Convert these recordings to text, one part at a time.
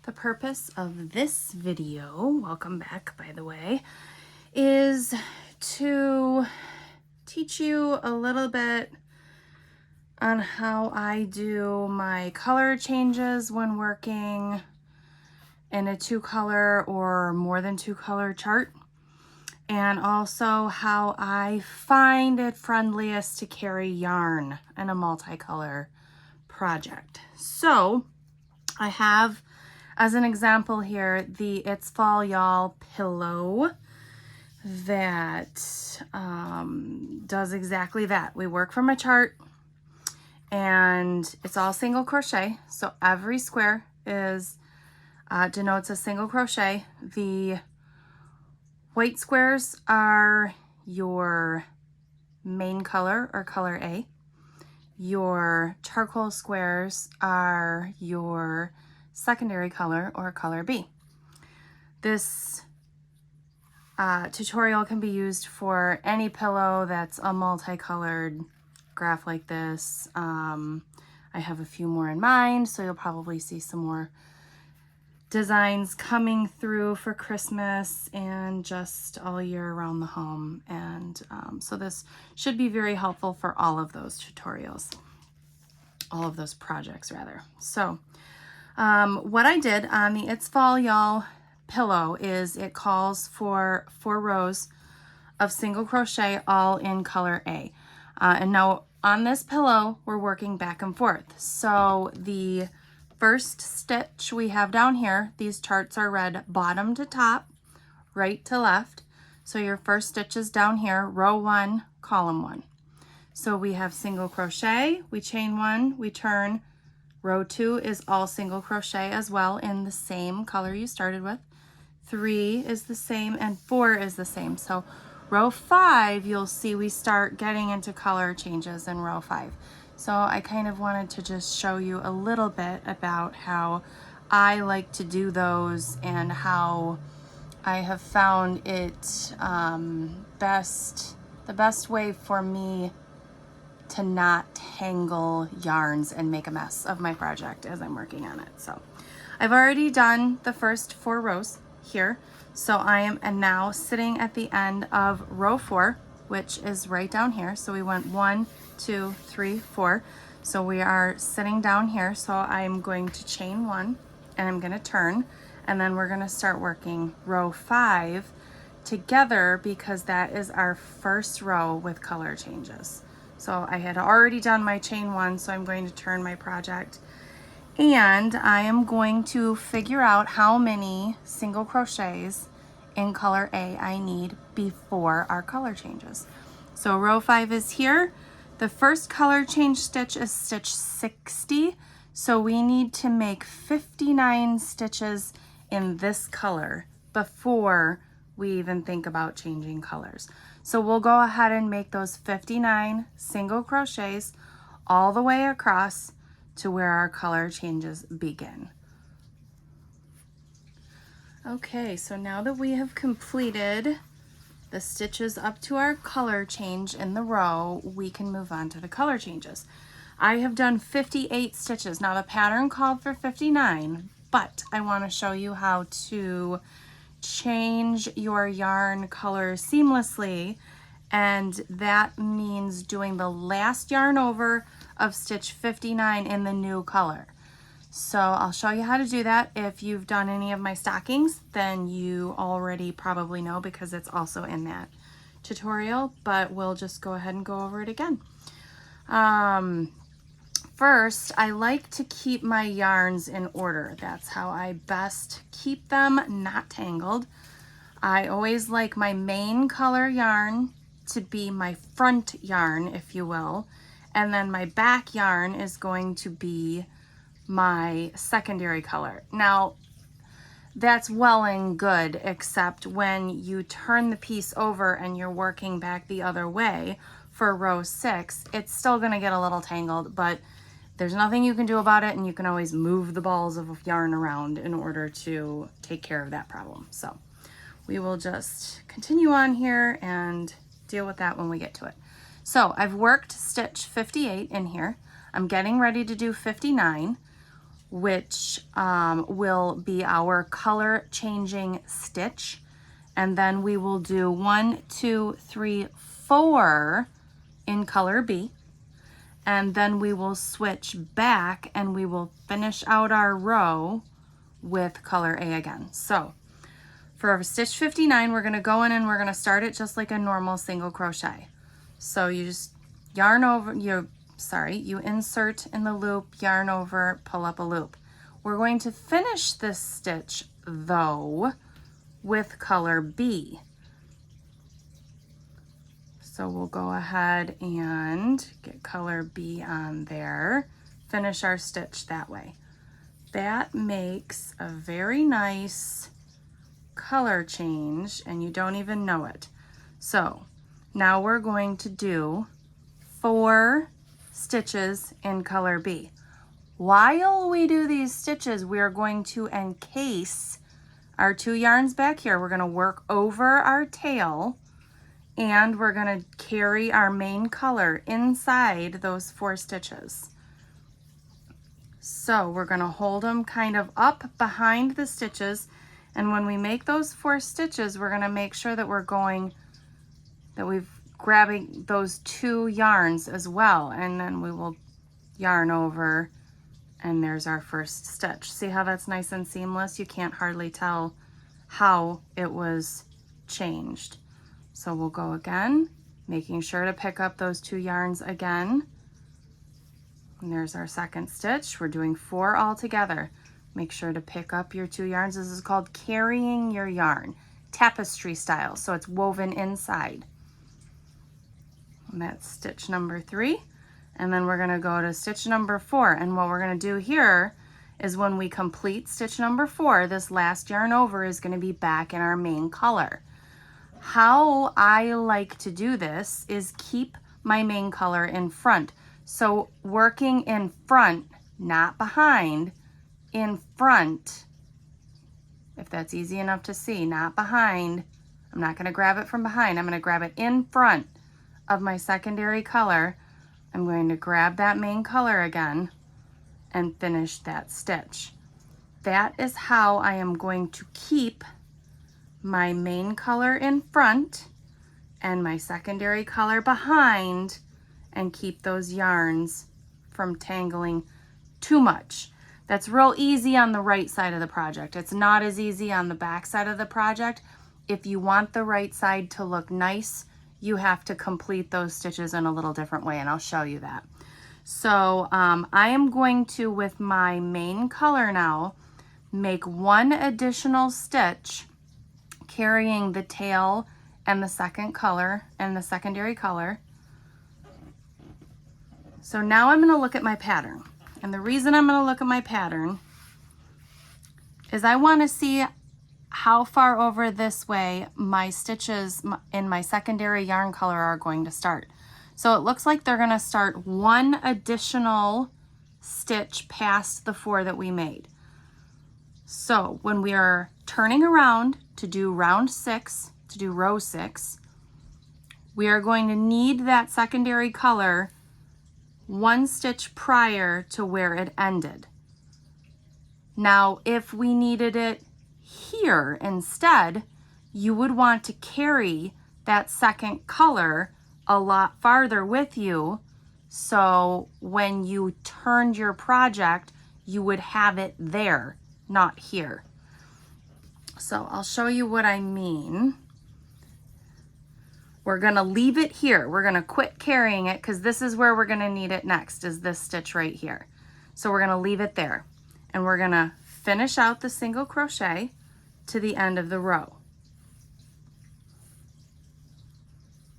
The purpose of this video, welcome back by the way, is to teach you a little bit on how I do my color changes when working in a 2-color or more than 2-color chart, and also how I find it friendliest to carry yarn in a multicolor project. So I have, as an example here, the It's Fall Y'all pillow that does exactly that. We work from a chart and it's all single crochet. So every square is denotes a single crochet. The white squares are your main color or color A. Your charcoal squares are your secondary color or color B. This tutorial can be used for any pillow that's a multicolored graph like this. I have a few more in mind, so you'll probably see some more designs coming through for Christmas and just all year around the home. And so this should be very helpful for all of those tutorials, all of those projects rather. So what I did on the It's Fall Y'all pillow is it calls for 4 rows of single crochet all in color A. And now on this pillow, we're working back and forth. So the first stitch we have down here, these charts are read bottom to top, right to left. So your first stitch is down here, row 1, column 1. So we have single crochet, we chain 1, we turn. Row 2 is all single crochet as well in the same color you started with. 3 is the same and 4 is the same. So row 5, you'll see we start getting into color changes in row 5. So I kind of wanted to just show you a little bit about how I like to do those and how I have found it the best way for me to not tangle yarns and make a mess of my project as I'm working on it. So I've already done the first 4 rows here. So I am now sitting at the end of row 4, which is right down here. So we went 1, 2, 3, 4. So we are sitting down here. So I'm going to chain 1 and I'm going to turn, and then we're going to start working row 5 together because that is our first row with color changes. So I had already done my chain 1, so I'm going to turn my project. And I am going to figure out how many single crochets in color A I need before our color changes. So row 5 is here. The first color change stitch is stitch 60. So we need to make 59 stitches in this color before we even think about changing colors. So we'll go ahead and make those 59 single crochets all the way across to where our color changes begin. Okay, so now that we have completed the stitches up to our color change in the row, we can move on to the color changes. I have done 58 stitches. Now the pattern called for 59, but I want to show you how to change your yarn color seamlessly, and that means doing the last yarn over of stitch 59 in the new color. So I'll show you how to do that. If you've done any of my stockings, then you already probably know because it's also in that tutorial, but we'll just go ahead and go over it again. First, I like to keep my yarns in order. That's how I best keep them not tangled. I always like my main color yarn to be my front yarn, if you will, and then my back yarn is going to be my secondary color. Now, that's well and good, except when you turn the piece over and you're working back the other way for row 6, it's still gonna get a little tangled, but there's nothing you can do about it, and you can always move the balls of yarn around in order to take care of that problem. So we will just continue on here and deal with that when we get to it. So I've worked stitch 58 in here. I'm getting ready to do 59. which will be our color changing stitch. And then we will do 1, 2, 3, 4 in color B. And then we will switch back and we will finish out our row with color A again. So for stitch 59, we're gonna go in and we're gonna start it just like a normal single crochet. So you just yarn over, you insert in the loop, yarn over, pull up a loop. We're going to finish this stitch though with color B. So we'll go ahead and get color B on there, finish our stitch that way. That makes a very nice color change and you don't even know it. So now we're going to do 4 stitches in color B. While we do these stitches, we are going to encase our 2 yarns back here. We're going to work over our tail and we're going to carry our main color inside those 4 stitches. So we're going to hold them kind of up behind the stitches, and when we make those 4 stitches, we're going to make sure that we've grabbing those 2 yarns as well, and then we will yarn over and there's our first stitch. See how that's nice and seamless? You can't hardly tell how it was changed. So we'll go again, making sure to pick up those 2 yarns again. And there's our second stitch. We're doing 4 all together. Make sure to pick up your 2 yarns. This is called carrying your yarn, tapestry style, so it's woven inside. And that's stitch number 3. And then we're gonna go to stitch number 4. And what we're gonna do here is when we complete stitch number 4, this last yarn over is gonna be back in our main color. How I like to do this is keep my main color in front. So working in front, not behind, in front, if that's easy enough to see, not behind. I'm not gonna grab it from behind, I'm gonna grab it in front of my secondary color. I'm going to grab that main color again and finish that stitch. That is how I am going to keep my main color in front and my secondary color behind and keep those yarns from tangling too much. That's real easy on the right side of the project. It's not as easy on the back side of the project. If you want the right side to look nice, you have to complete those stitches in a little different way, and I'll show you that. So I am going to, with my main color now, make 1 additional stitch carrying the tail and the second color and the secondary color. So now I'm going to look at my pattern. And the reason I'm going to look at my pattern is I want to see how far over this way my stitches in my secondary yarn color are going to start. So it looks like they're going to start 1 additional stitch past the 4 that we made. So when we are turning around to do round 6, to do row 6, we are going to need that secondary color 1 stitch prior to where it ended. Now, if we needed it here instead, you would want to carry that second color a lot farther with you, so when you turned your project, you would have it there, not here. So I'll show you what I mean. We're gonna leave it here. We're gonna quit carrying it because this is where we're gonna need it next, is this stitch right here. So we're gonna leave it there and we're gonna finish out the single crochet to the end of the row.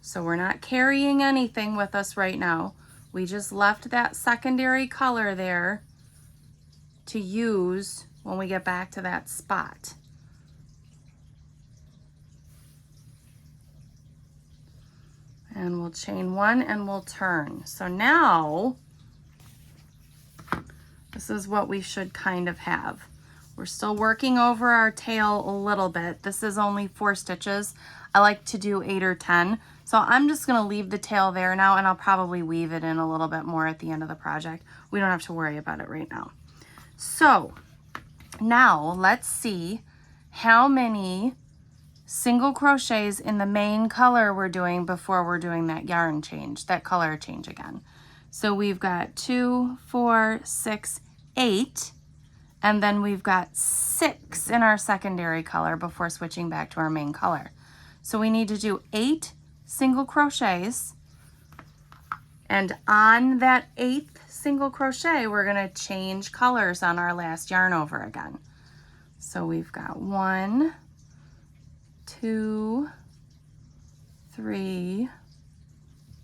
So we're not carrying anything with us right now. We just left that secondary color there to use when we get back to that spot. And we'll chain 1 and we'll turn. So now, this is what we should kind of have. We're still working over our tail a little bit. This is only 4 stitches. I like to do 8 or 10. So I'm just gonna leave the tail there now, and I'll probably weave it in a little bit more at the end of the project. We don't have to worry about it right now. So now let's see how many single crochets in the main color we're doing before we're doing that yarn change, that color change again. So we've got 2, 4, 6, 8, and then we've got 6 in our secondary color before switching back to our main color. So we need to do 8 single crochets, and on that 8th single crochet, we're gonna change colors on our last yarn over again. So we've got 1, 2, 3,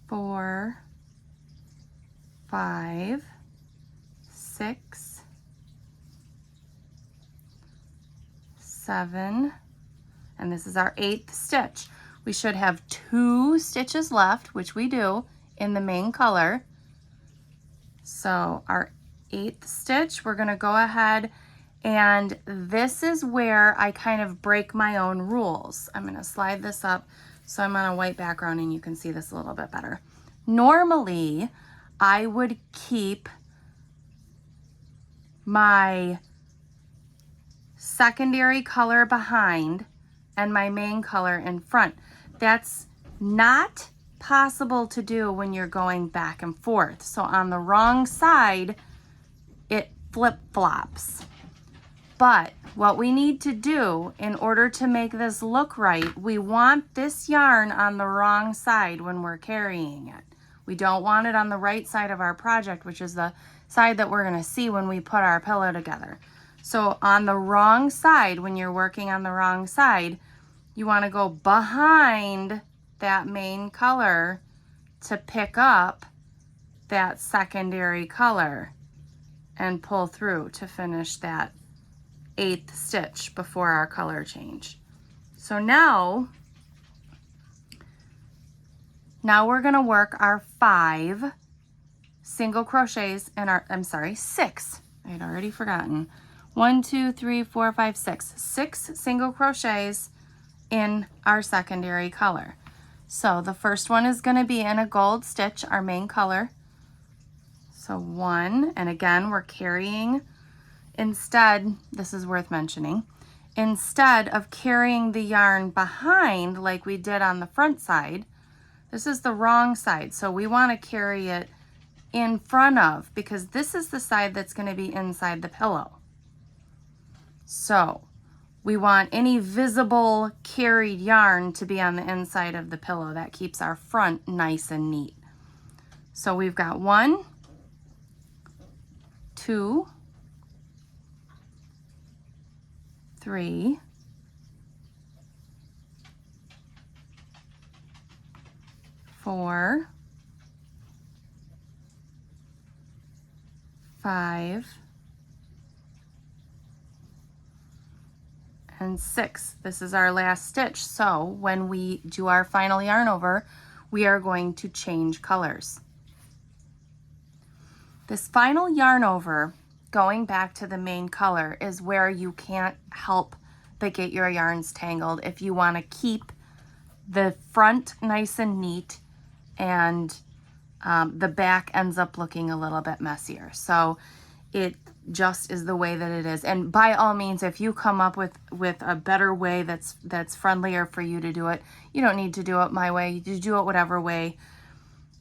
4, 5, 6, 7, and this is our 8th stitch. We should have 2 stitches left, which we do, in the main color. So our 8th stitch, we're gonna go ahead, and this is where I kind of break my own rules. I'm gonna slide this up so I'm on a white background and you can see this a little bit better. Normally, I would keep my secondary color behind and my main color in front. That's not possible to do when you're going back and forth. So on the wrong side, it flip-flops. But what we need to do in order to make this look right, we want this yarn on the wrong side when we're carrying it. We don't want it on the right side of our project, which is the side that we're gonna see when we put our pillow together. So on the wrong side, when you're working on the wrong side, you wanna go behind that main color to pick up that secondary color and pull through to finish that 8th stitch before our color change. So now we're gonna work our 5 single crochets in our, 6. I had already forgotten. 1, 2, 3, 4, 5, 6. 6 single crochets in our secondary color. So the first one is gonna be in a gold stitch, our main color. So 1, and again, we're carrying, instead, this is worth mentioning, instead of carrying the yarn behind like we did on the front side, this is the wrong side. So we want to carry it in front of, because this is the side that's going to be inside the pillow. So we want any visible carried yarn to be on the inside of the pillow. That keeps our front nice and neat. So we've got 1, 2, 3, 4, 5, and 6. This is our last stitch. So when we do our final yarn over, we are going to change colors. This final yarn over, going back to the main color, is where you can't help but get your yarns tangled if you want to keep the front nice and neat and the back ends up looking a little bit messier. So it just is the way that it is. And by all means, if you come up with a better way that's friendlier for you to do it, you don't need to do it my way. You do it whatever way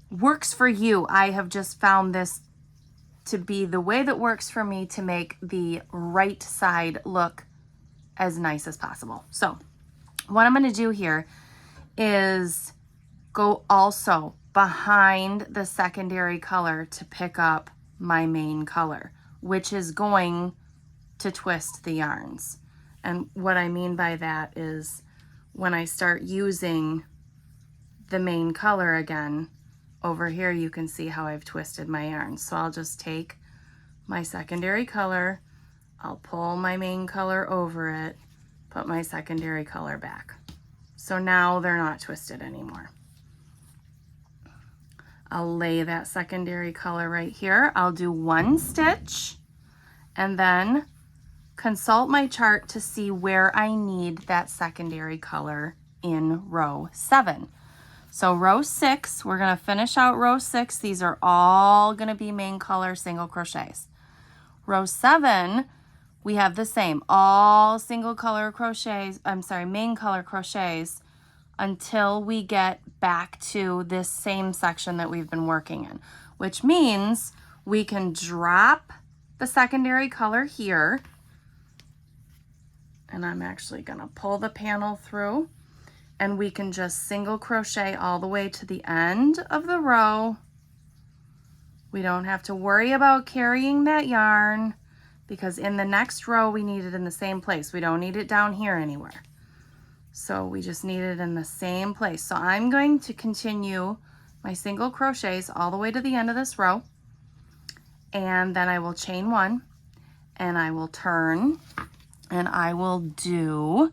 works for you. I have just found this to be the way that works for me to make the right side look as nice as possible. So what I'm going to do here is go also behind the secondary color to pick up my main color, which is going to twist the yarns. And what I mean by that is when I start using the main color again, over here you can see how I've twisted my yarn. So I'll just take my secondary color, I'll pull my main color over it, put my secondary color back. So now they're not twisted anymore. I'll lay that secondary color right here. I'll do 1 stitch and then consult my chart to see where I need that secondary color in row 7. So row 6, we're going to finish out row 6. These are all going to be main color single crochets. Row 7, we have the same, all single color crochets, main color crochets until we get back to this same section that we've been working in, which means we can drop the secondary color here, and I'm actually gonna pull the panel through, and we can just single crochet all the way to the end of the row. We don't have to worry about carrying that yarn because in the next row we need it in the same place. We don't need it down here anywhere. So we just need it in the same place. So I'm going to continue my single crochets all the way to the end of this row, and then I will chain 1 and I will turn and I will do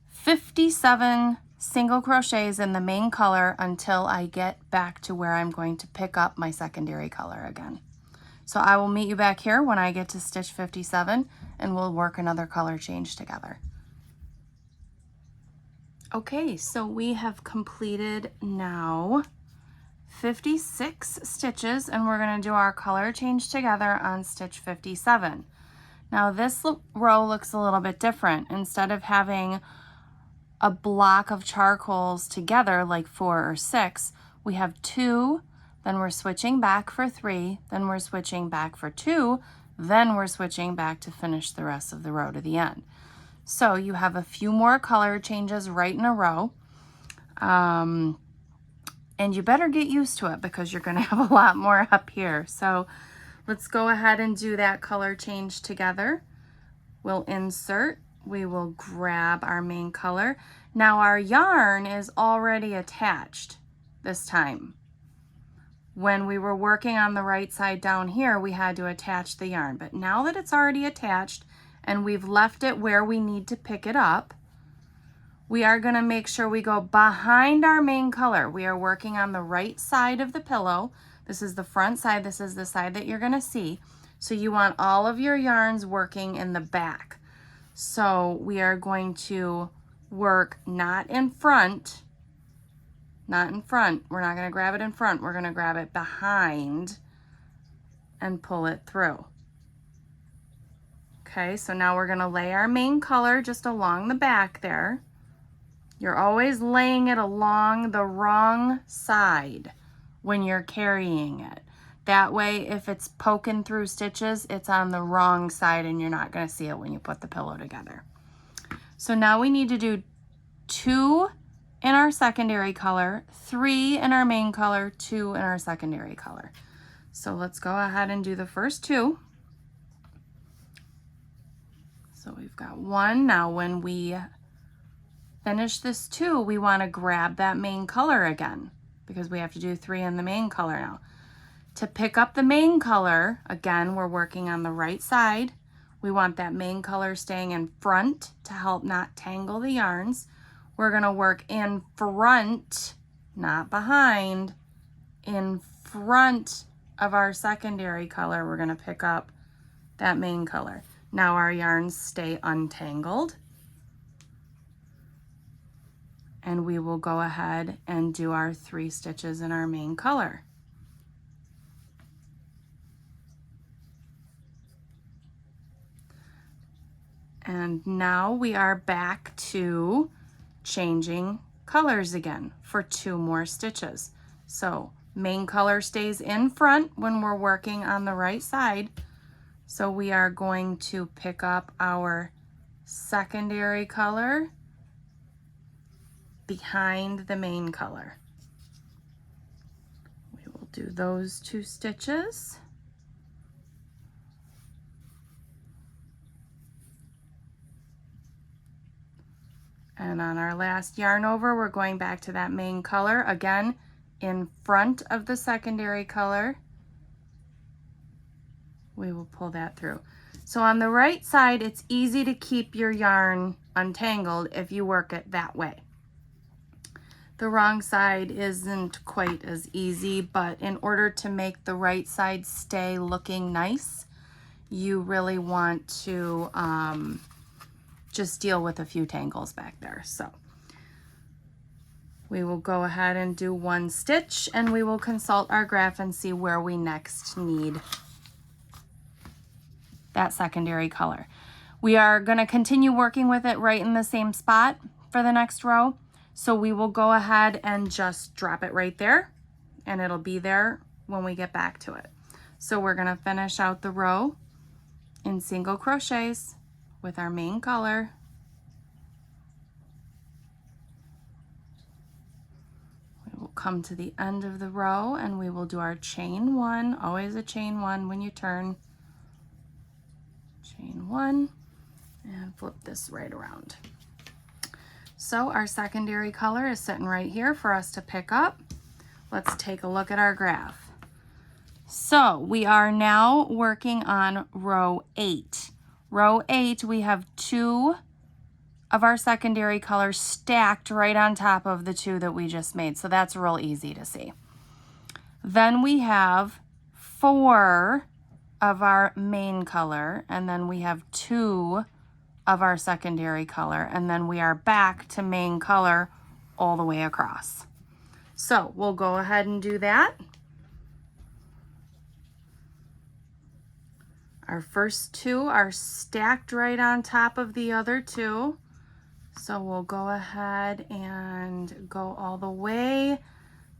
57 single crochets in the main color until I get back to where I'm going to pick up my secondary color again. So I will meet you back here when I get to stitch 57 and we'll work another color change together. Okay, so we have completed now 56 stitches and we're going to do our color change together on stitch 57. Now this row looks a little bit different. Instead of having a block of charcoals together like 4 or 6, we have 2, then we're switching back for 3, then we're switching back for 2, then we're switching back to finish the rest of the row to the end. So you have a few more color changes right in a row. And you better get used to it because you're gonna have a lot more up here. So let's go ahead and do that color change together. We'll insert, we will grab our main color. Now our yarn is already attached this time. When we were working on the right side down here, we had to attach the yarn, but now that it's already attached and we've left it where we need to pick it up, we are going to make sure we go behind our main color. We are working on the right side of the pillow. This is the front side. This is the side that you're going to see. So you want all of your yarns working in the back. So we are going to work not in front, not in front. We're not going to grab it in front. We're going to grab it behind and pull it through. Okay, so now we're going to lay our main color just along the back there. You're always laying it along the wrong side when you're carrying it. That way, if it's poking through stitches, it's on the wrong side and you're not going to see it when you put the pillow together. So now we need to do 2 in our secondary color, 3 in our main color, 2 in our secondary color. So let's go ahead and do the first 2. So we've got 1. Now when we finish this 2, we want to grab that main color again because we have to do 3 in the main color now. To pick up the main color, again, we're working on the right side. We want that main color staying in front to help not tangle the yarns. We're going to work in front, not behind, in front of our secondary color. We're going to pick up that main color. Now our yarns stay untangled. And we will go ahead and do our 3 stitches in our main color. And now we are back to changing colors again for 2 more stitches. So main color stays in front when we're working on the right side. So we are going to pick up our secondary color behind the main color. We will do those 2 stitches. And on our last yarn over, we're going back to that main color, again, in front of the secondary color. We will pull that through. So on the right side, it's easy to keep your yarn untangled if you work it that way. The wrong side isn't quite as easy, but in order to make the right side stay looking nice, you really want to just deal with a few tangles back there. So We will go ahead and do 1 stitch, and we will consult our graph and see where we next need that secondary color. We are going to continue working with it right in the same spot for the next row. So we will go ahead and just drop it right there, and it'll be there when we get back to it. So we're going to finish out the row in single crochets with our main color. We will come to the end of the row and we will do our chain 1, always a chain 1 when you turn. Chain 1 and flip this right around. So our secondary color is sitting right here for us to pick up. Let's take a look at our graph. So we are now working on row 8. Row 8, we have 2 of our secondary colors stacked right on top of the 2 that we just made. So that's real easy to see. Then we have 4 of our main color, and then we have 2 of our secondary color, and then we are back to main color all the way across. So we'll go ahead and do that. Our first 2 are stacked right on top of the other 2. So we'll go ahead and go all the way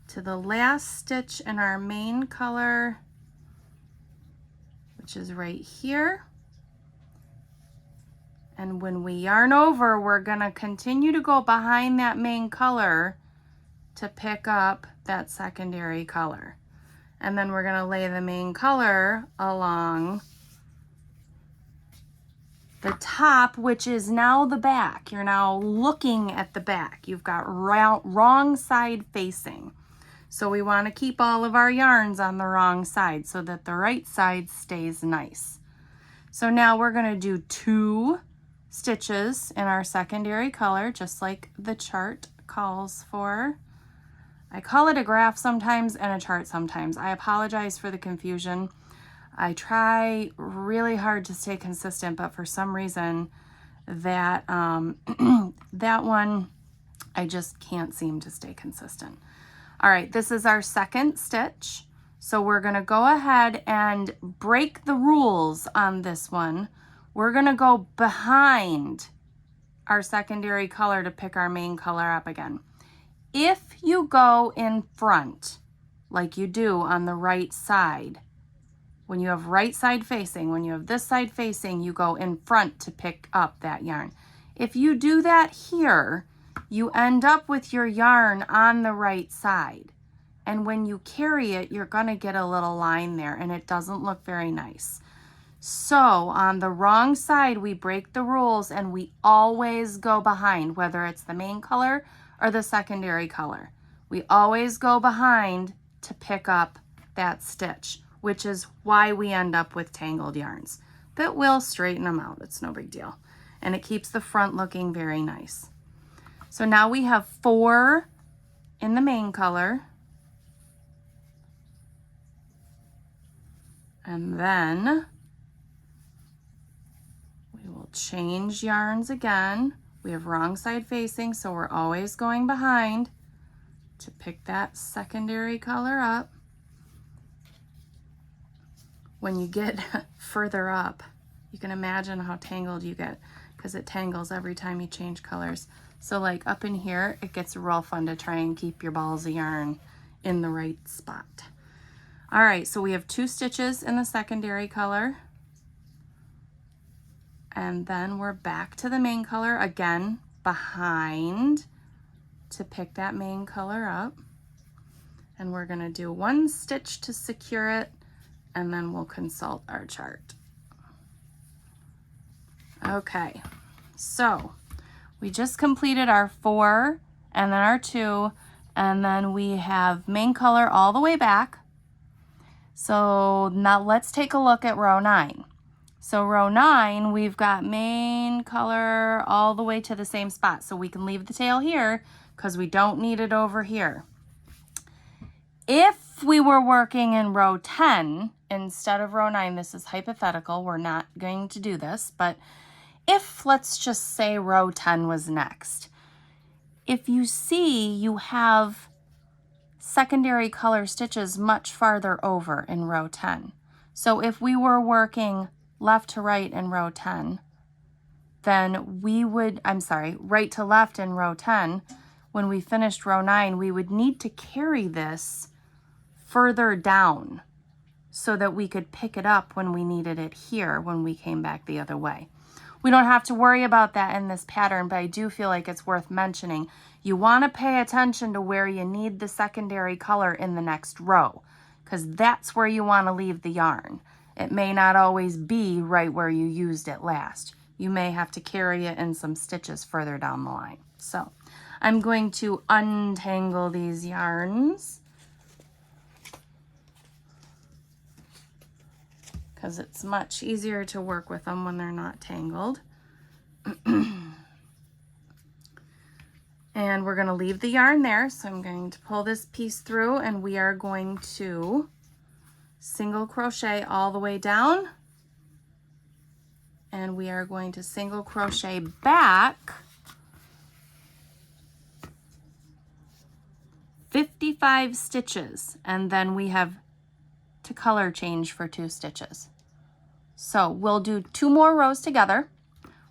to the last stitch in our main color, which is right here. And when we yarn over, we're going to continue to go behind that main color to pick up that secondary color. And then we're going to lay the main color along the top, which is now the back. You're now looking at the back. You've got wrong side facing. So we want to keep all of our yarns on the wrong side so that the right side stays nice. So now we're going to do 2 stitches in our secondary color, just like the chart calls for. I call it a graph sometimes and a chart sometimes. I apologize for the confusion. I try really hard to stay consistent, but for some reason that that one, I just can't seem to stay consistent. All right, this is our second stitch. So we're gonna go ahead and break the rules on this one. We're gonna go behind our secondary color to pick our main color up again. If you go in front, like you do on the right side, when you have right side facing, when you have this side facing, you go in front to pick up that yarn. If you do that here, you end up with your yarn on the right side. And when you carry it, you're gonna get a little line there and it doesn't look very nice. So on the wrong side, we break the rules and we always go behind, whether it's the main color or the secondary color. We always go behind to pick up that stitch, which is why we end up with tangled yarns. But we'll straighten them out, it's no big deal. And it keeps the front looking very nice. So now we have 4 in the main color. And then we will change yarns again. We have wrong side facing, so we're always going behind to pick that secondary color up. When you get further up, you can imagine how tangled you get because it tangles every time you change colors. So like up in here, it gets real fun to try and keep your balls of yarn in the right spot. All right, so we have 2 stitches in the secondary color. And then we're back to the main color again, behind to pick that main color up. And we're gonna do 1 stitch to secure it, and then we'll consult our chart. Okay, so we just completed our 4 and then our 2, and then we have main color all the way back. So now let's take a look at row 9. So row 9, we've got main color all the way to the same spot. So we can leave the tail here because we don't need it over here. If we were working in row 10 instead of row 9, this is hypothetical, we're not going to do this, but if let's just say row 10 was next, if you see, you have secondary color stitches much farther over in row 10. So if we were working left to right in row 10, then we would, I'm sorry, right to left in row 10, when we finished row 9, we would need to carry this further down so that we could pick it up when we needed it here when we came back the other way. We don't have to worry about that in this pattern, but I do feel like it's worth mentioning. You want to pay attention to where you need the secondary color in the next row, because that's where you want to leave the yarn. It may not always be right where you used it last. You may have to carry it in some stitches further down the line. So I'm going to untangle these yarns because it's much easier to work with them when they're not tangled. And we're going to leave the yarn there. So I'm going to pull this piece through, and we are going to single crochet all the way down. And we are going to single crochet back 55 stitches, and then we have to color change for 2 stitches. So we'll do 2 more rows together.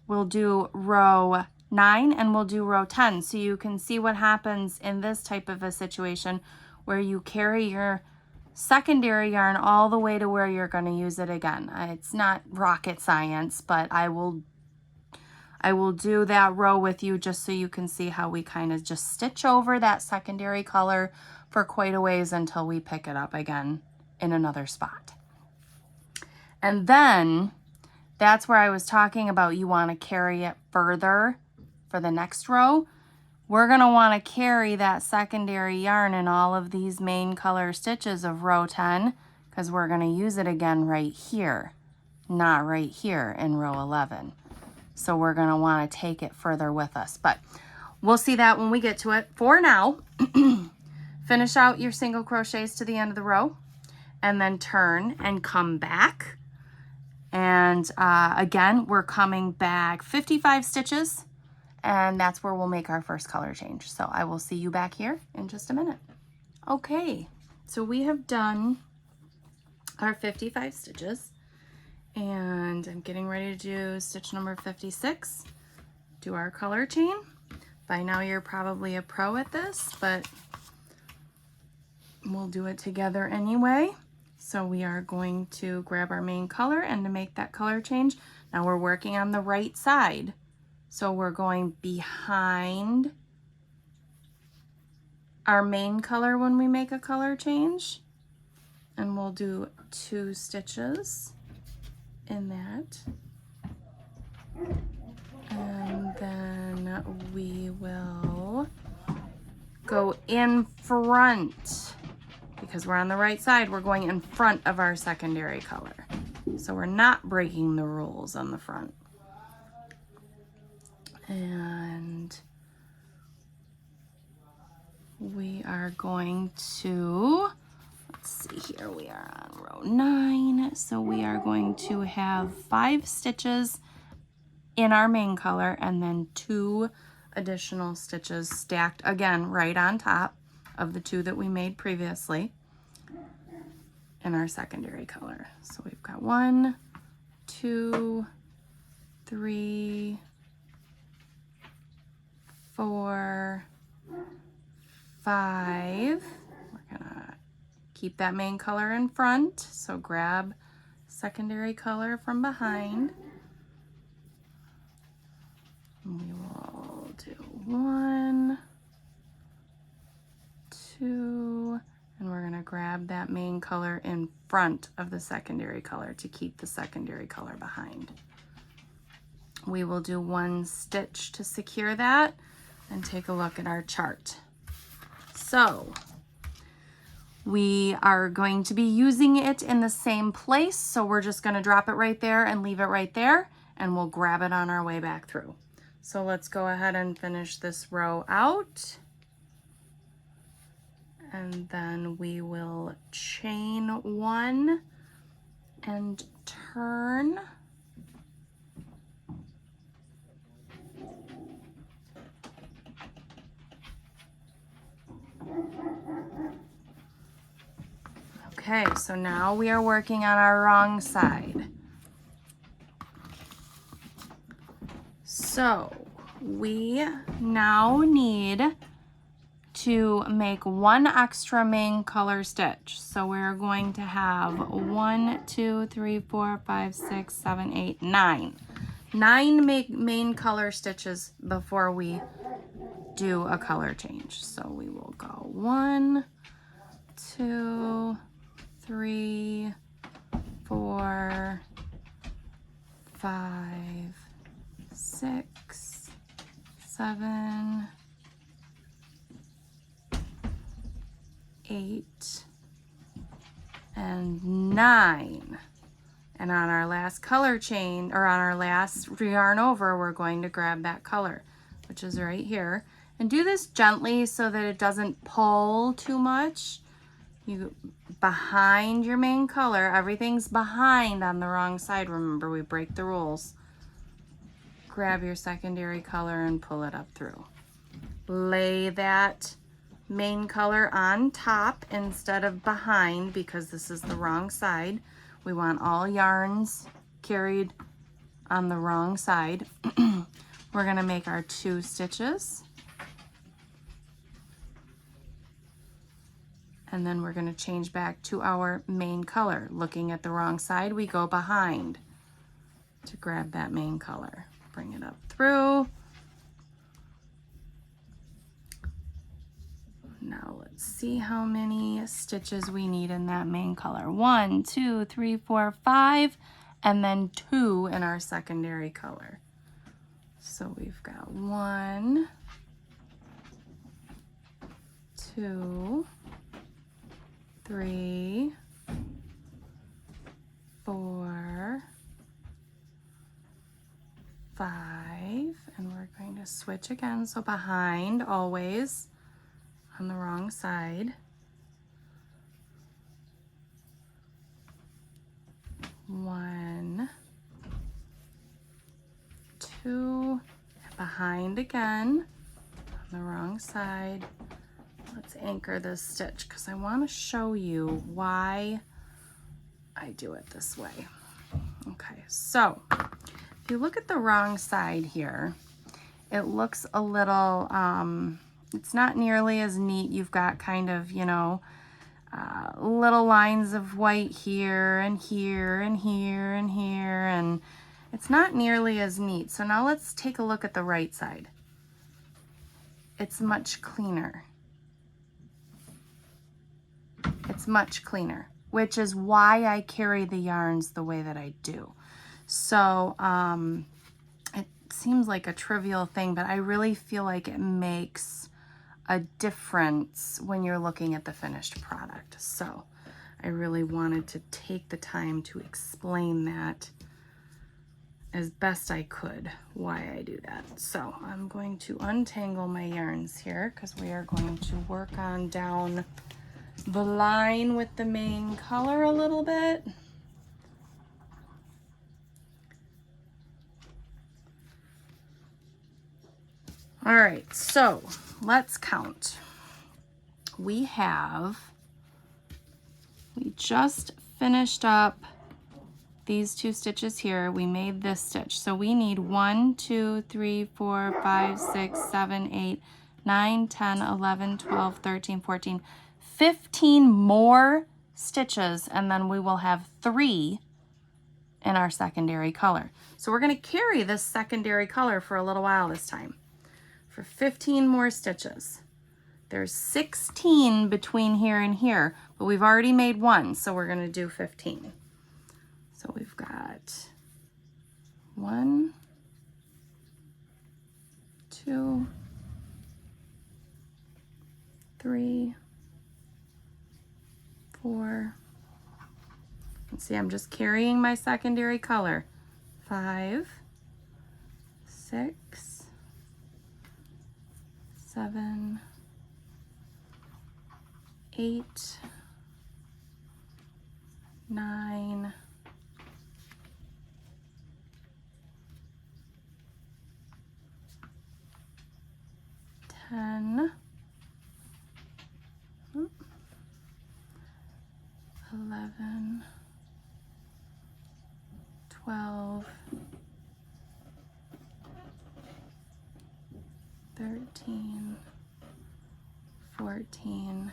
We'll do row 9 and we'll do row 10, so you can see what happens in this type of a situation where you carry your secondary yarn all the way to where you're going to use it again. It's not rocket science, but I will do that row with you just so you can see how we kind of just stitch over that secondary color for quite a ways until we pick it up again in another spot. And then that's where I was talking about you want to carry it further for the next row. We're going to want to carry that secondary yarn in all of these main color stitches of row 10 because we're going to use it again right here, not right here in row 11. So we're going to want to take it further with us, but we'll see that when we get to it. For now, finish out your single crochets to the end of the row and then turn and come back. And again, we're coming back 55 stitches, and that's where we'll make our first color change. So I will see you back here in just a minute. Okay, so we have done our 55 stitches, and I'm getting ready to do stitch number 56, do our color chain. By now you're probably a pro at this, but we'll do it together anyway. So we are going to grab our main color and to make that color change. Now we're working on the right side. So we're going behind our main color when we make a color change. And we'll do 2 stitches in that. And then we will go in front. Because we're on the right side, we're going in front of our secondary color. So we're not breaking the rules on the front. And we are going to, let's see here, we are on row 9. So we are going to have 5 stitches in our main color and then 2 additional stitches stacked again right on top of the 2 that we made previously in our secondary color. So we've got 1, 2, 3, 4, 5. We're gonna keep that main color in front. So grab secondary color from behind. And we will do 1, 2, and we're gonna grab that main color in front of the secondary color to keep the secondary color behind. We will do 1 stitch to secure that and take a look at our chart. So we are going to be using it in the same place, so we're just gonna drop it right there and leave it right there, and we'll grab it on our way back through. So let's go ahead and finish this row out. And then we will chain 1 and turn. Okay, so now we are working on our wrong side. So we now need to make one extra main color stitch. So we're going to have 1, 2, 3, 4, 5, 6, 7, 8, 9. 9 main color stitches before we do a color change. So we will go 1, 2, 3, 4, 5, 6, 7, 8, and 9. And on our last color chain, or on our last yarn over, we're going to grab that color, which is right here. And do this gently so that it doesn't pull too much. You behind your main color, everything's behind on the wrong side. Remember, we break the rules. Grab your secondary color and pull it up through. Lay that main color on top instead of behind, because this is the wrong side. We want all yarns carried on the wrong side. We're going to make our 2 stitches. And then we're going to change back to our main color. Looking at the wrong side, we go behind to grab that main color. Bring it up through. Now let's see how many stitches we need in that main color. 1, 2, 3, 4, 5, and then 2 in our secondary color. So we've got 1, 2, 3, 4, 5, and we're going to switch again. So behind always on the wrong side. 1, 2, behind again on the wrong side. Let's anchor this stitch because I want to show you why I do it this way. Okay, so if you look at the wrong side here, it looks a little, it's not nearly as neat. You've got kind of, you know, little lines of white here and here and here and here, and it's not nearly as neat. So now let's take a look at the right side. It's much cleaner. It's much cleaner, which is why I carry the yarns the way that I do. So it seems like a trivial thing, but I really feel like it makes a difference when you're looking at the finished product. So I really wanted to take the time to explain that as best I could, why I do that. So I'm going to untangle my yarns here because we are going to work on down the line with the main color a little bit. All right, so let's count. We just finished up these 2 stitches here. We made this stitch. So we need 1, 2, 3, 4, 5, 6, 7, 8, 9, 10, 11, 12, 13, 14, 15 more stitches, and then we will have 3 in our secondary color. So we're going to carry this secondary color for a little while this time, for 15 more stitches. There's 16 between here and here, but we've already made 1, so we're going to do 15. So we've got 1, 2, 3, 4. And see, I'm just carrying my secondary color. 5, 6, 7, 8, 9, 10, 12, 13, 14.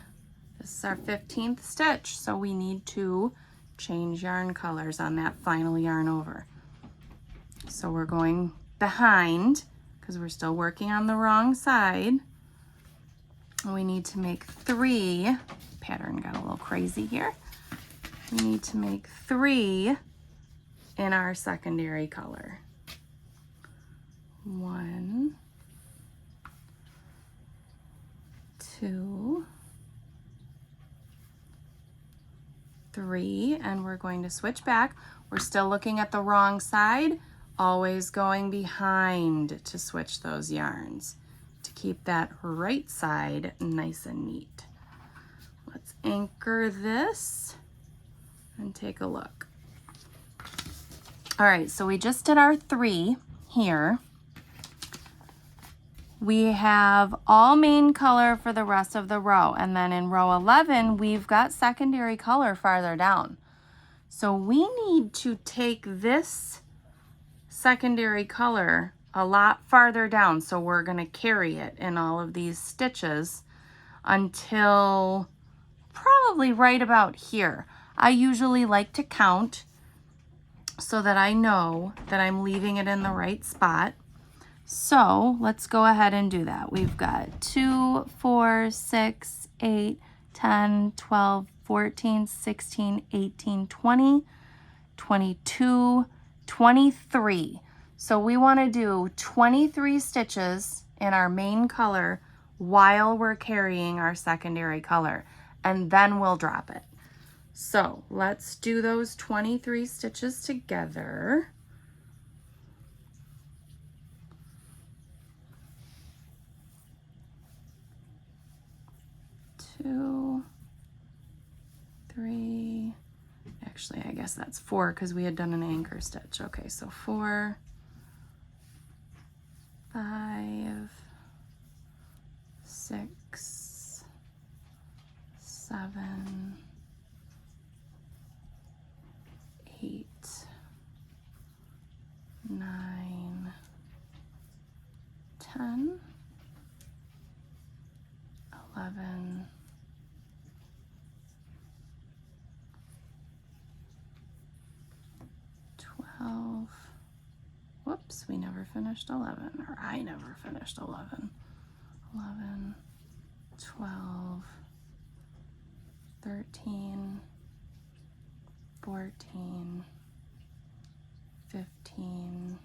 This is our 15th stitch, so we need to change yarn colors on that final yarn over. So we're going behind because we're still working on the wrong side. We need to make 3, pattern got a little crazy here. We need to make 3 in our secondary color. 1, 2, 3, and we're going to switch back. We're still looking at the wrong side, always going behind to switch those yarns to keep that right side nice and neat. Let's anchor this and take a look. All right, so we just did our 3 here. We have all main color for the rest of the row, and then in row 11 we've got secondary color farther down. So we need to take this secondary color a lot farther down, so we're going to carry it in all of these stitches until probably right about here. I usually like to count so that I know that I'm leaving it in the right spot. So let's go ahead and do that. We've got 2, 4, 6, 8, 10, 12, 14, 16, 18, 20, 22, 23. So we want to do 23 stitches in our main color while we're carrying our secondary color, and then we'll drop it. So let's do those 23 stitches together. 2, 3, actually I guess that's 4 because we had done an anchor stitch. Okay, so 4, 5, 6, 7, 8, 9, 10, 11, 12, whoops, we never finished 11, or I never finished 11, 11, 12, 13, 14, 15,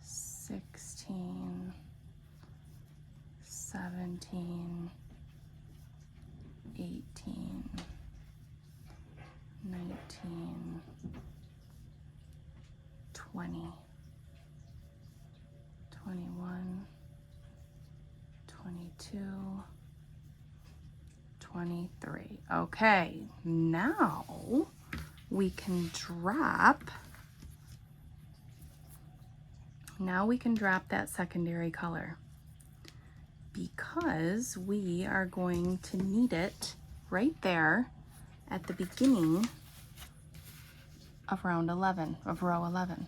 16, 17, 18, 19, 20, 21, 22, 23. Okay, now we can drop. Now we can drop that secondary color because we are going to need it right there at the beginning of round 11, of row 11.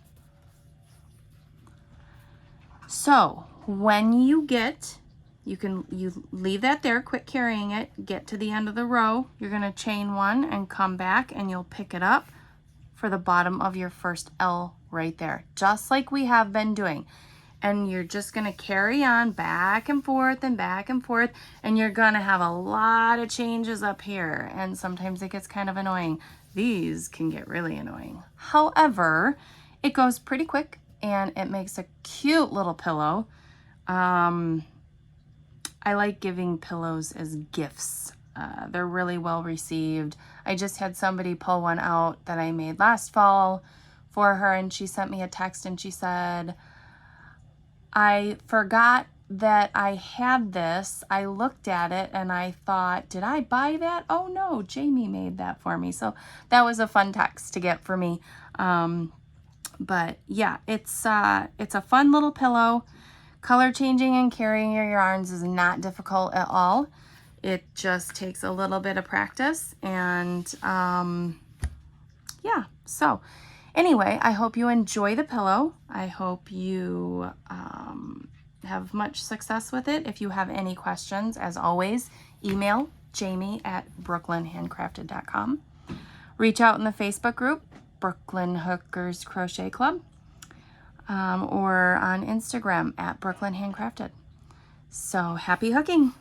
So when you get, you leave that there, quit carrying it, get to the end of the row, you're gonna chain 1 and come back and you'll pick it up for the bottom of your first L right there, just like we have been doing. And you're just gonna carry on back and forth and back and forth, and you're gonna have a lot of changes up here, and sometimes it gets kind of annoying. These can get really annoying. However, it goes pretty quick and it makes a cute little pillow. I like giving pillows as gifts. They're really well received. I just had somebody pull one out that I made last fall for her, and she sent me a text and she said, I forgot that I had this. I looked at it and I thought, did I buy that? Oh no, Jamie made that for me. So that was a fun text to get for me. But yeah, it's a fun little pillow. Color changing and carrying your yarns is not difficult at all. It just takes a little bit of practice, and yeah, so Anyway, I hope you enjoy the pillow. I hope you have much success with it. If you have any questions, as always, email jamie@brooklynhandcrafted.com. Reach out in the Facebook group, Brooklyn Hookers Crochet Club, or on Instagram @BrooklynHandcrafted. So happy hooking!